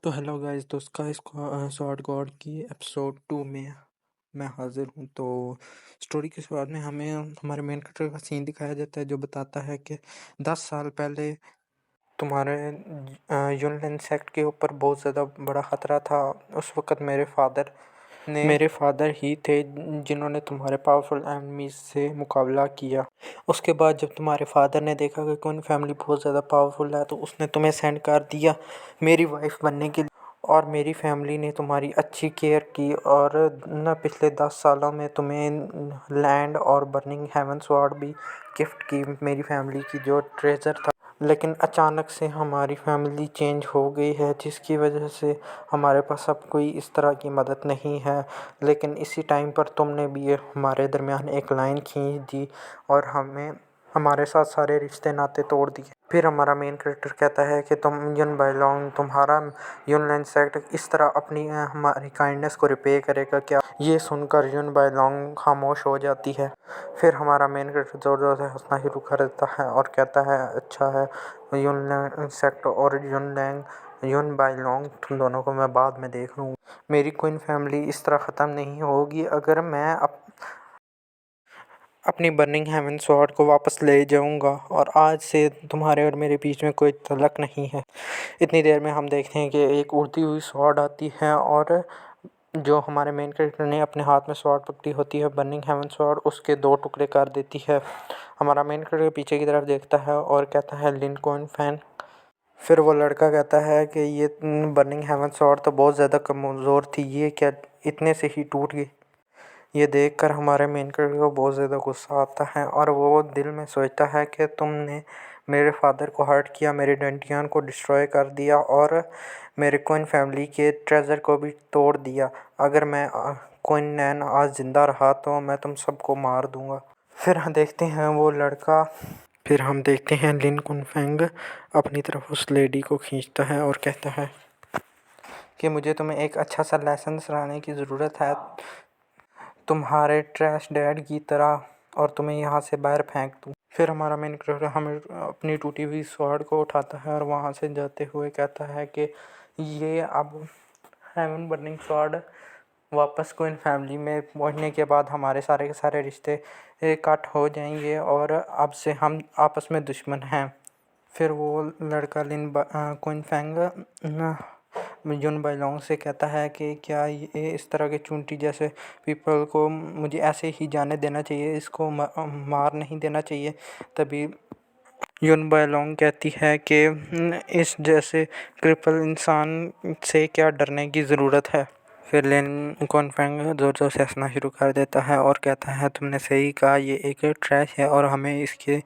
तो hello guys, तो sky sword God की एपिसोड 2 में मैं हाजिर हूँ। तो स्टोरी की शुरुआत में हमें हमारे मेन कैरेक्टर का सीन दिखाया जाता है जो बताता है कि 10 साल पहले तुम्हारे यूनलैंड सेक्ट के ऊपर बहुत ज़्यादा बड़ा ख़तरा था। उस वक़्त मेरे फादर ही थे जिन्होंने तुम्हारे पावरफुल एनिमीज से मुकाबला किया। उसके बाद जब तुम्हारे फादर ने देखा कि कौन फैमिली बहुत ज़्यादा पावरफुल है तो उसने तुम्हें सेंड कर दिया मेरी वाइफ बनने के लिए। और मेरी फैमिली ने तुम्हारी अच्छी केयर की और न पिछले 10 सालों में तुम्हें लैंड और बर्निंग हेवन स्वॉर्ड भी गिफ्ट की, मेरी फैमिली की जो ट्रेजर था। लेकिन अचानक से हमारी फैमिली चेंज हो गई है जिसकी वजह से हमारे पास अब कोई इस तरह की मदद नहीं है। लेकिन इसी टाइम पर तुमने भी ये हमारे दरमियान एक लाइन खींच दी और हमें हमारे साथ सारे रिश्ते नाते तोड़ दिए। फिर हमारा मेन कैरेक्टर कहता है कि तुम यून बायलोंग तुम्हारा यूनलैंड सेक्ट इस तरह अपनी हमारी काइंडनेस को रिपे करेगा क्या। ये सुनकर यून बायलोंग खामोश हो जाती है। फिर हमारा मेन कैरेक्टर ज़ोर ज़ोर से हंसना शुरू कर देता है और कहता है अच्छा है यूनलैंड सेक्ट और यून बायलोंग तुम दोनों को मैं बाद में देख लूँगा। मेरी क्वीन फैमिली इस तरह ख़त्म नहीं होगी अगर मैं अपनी बर्निंग हेवन स्वॉर्ड को वापस ले जाऊंगा और आज से तुम्हारे और मेरे बीच में कोई तलक नहीं है। इतनी देर में हम देखते हैं कि एक उड़ती हुई स्वॉर्ड आती है और जो हमारे मेन कैरेक्टर ने अपने हाथ में स्वॉर्ड पकड़ी होती है बर्निंग हेवन स्वॉर्ड उसके 2 टुकड़े कर देती है। हमारा मेन कैरेक्टर पीछे की तरफ देखता है और कहता है लिंकॉन फैन। फिर वो लड़का कहता है कि ये बर्निंग हेवन स्वॉर्ड तो बहुत ज़्यादा कमज़ोर थी, ये क्या इतने से ही टूट गई। ये देखकर हमारे मेन कैरेक्टर को बहुत ज़्यादा गुस्सा आता है और वो दिल में सोचता है कि तुमने मेरे फादर को हर्ट किया, मेरे डेंटियान को डिस्ट्रॉय कर दिया और मेरे क्वीन फैमिली के ट्रेजर को भी तोड़ दिया। अगर मैं क्वीन नैन आज ज़िंदा रहा तो मैं तुम सबको मार दूंगा। फिर हम देखते हैं वो लड़का फिर हम देखते हैं लिन कुनफेंग अपनी तरफ उस लेडी को खींचता है और कहता है कि मुझे तुम्हें एक अच्छा सा लेसन सिखाने की ज़रूरत है तुम्हारे ट्रैश डैड की तरह और तुम्हें यहाँ से बाहर फेंक दूँ। फिर हमारा मेन कैरेक्टर हमें अपनी टूटी हुई स्वॉर्ड को उठाता है और वहाँ से जाते हुए कहता है कि ये अब हेवन बर्निंग स्वॉर्ड वापस क्वीन फैमिली में पहुँचने के बाद हमारे सारे के सारे रिश्ते कट हो जाएंगे और अब से हम आपस में दुश्मन हैं। फिर वो लड़का क्वीन फैंग यून बायलोंग से कहता है कि क्या ये इस तरह के चूंटी जैसे पीपल को मुझे ऐसे ही जाने देना चाहिए, इसको मार नहीं देना चाहिए। तभी यून बायलोंग कहती है कि इस जैसे क्रिपल इंसान से क्या डरने की ज़रूरत है। फिर लिन कुनफेंग ज़ोर ज़ोर से हंसना शुरू कर देता है और कहता है तुमने सही कहा, ये एक ट्रैश है और हमें इसके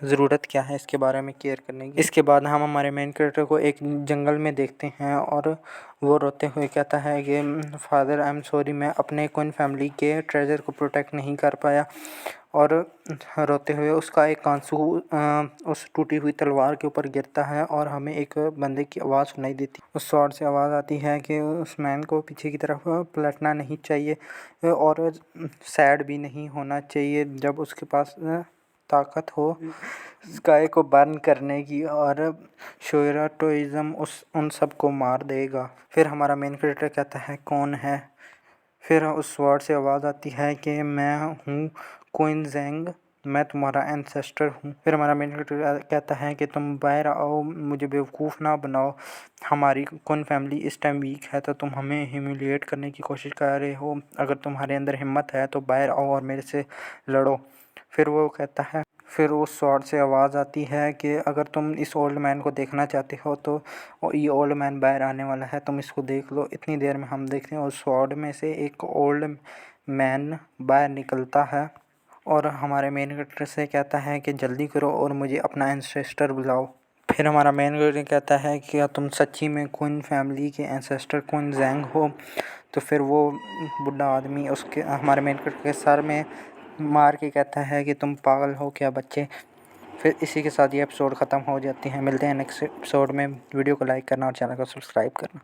ज़रूरत क्या है इसके बारे में केयर करने की। इसके बाद हम हमारे मेन कैरेक्टर को एक जंगल में देखते हैं और वो रोते हुए कहता है कि फादर आई एम सॉरी, मैं अपने क्वीन फैमिली के ट्रेजर को प्रोटेक्ट नहीं कर पाया। और रोते हुए उसका एक आंसू उस टूटी हुई तलवार के ऊपर गिरता है और हमें एक बंदे की आवाज़ सुनाई देती है। उस स्वॉर्ड से आवाज़ आती है कि उस मैन को पीछे की तरफ पलटना नहीं चाहिए और सैड भी नहीं होना चाहिए जब उसके पास ताकत हो स्काई को बर्न करने की और शोराटोइज़म उन सब को मार देगा। फिर हमारा मेन कैरेक्टर कहता है कौन है। फिर उस स्वॉर्ड से आवाज़ आती है कि मैं हूँ क्वीन ज़ेंग, मैं तुम्हारा एंसेस्टर हूँ। फिर हमारा मेन कैरेक्टर कहता है कि तुम बाहर आओ, मुझे बेवकूफ़ ना बनाओ, हमारी क्वीन फैमिली इस टाइम वीक है तो तुम हमें ह्यूमिलिएट करने की कोशिश कर रहे हो। अगर तुम्हारे अंदर हिम्मत है तो बाहर आओ और मेरे से लड़ो। फिर वो कहता है फिर उस स्वॉर्ड से आवाज़ आती है कि अगर तुम इस ओल्ड मैन को देखना चाहते हो तो ये ओल्ड मैन बाहर आने वाला है, तुम इसको देख लो। इतनी देर में हम देखते हैं उस स्वॉर्ड में से एक ओल्ड मैन बाहर निकलता है और हमारे मेन कैरेक्टर से कहता है कि जल्दी करो और मुझे अपना एंसेस्टर बुलाओ। फिर हमारा मेन कैरेक्टर कहता है कि क्या तुम सच्ची में क्वीन फैमिली के एंसेस्टर क्वीन ज़ेंग हो। तो फिर वो बुढ़ा आदमी उसके हमारे मेन कैरेक्टर के सर में मार के कहता है कि तुम पागल हो क्या बच्चे। फिर इसी के साथ ये एपिसोड ख़त्म हो जाती है। मिलते हैं नेक्स्ट एपिसोड में। वीडियो को लाइक करना और चैनल को सब्सक्राइब करना।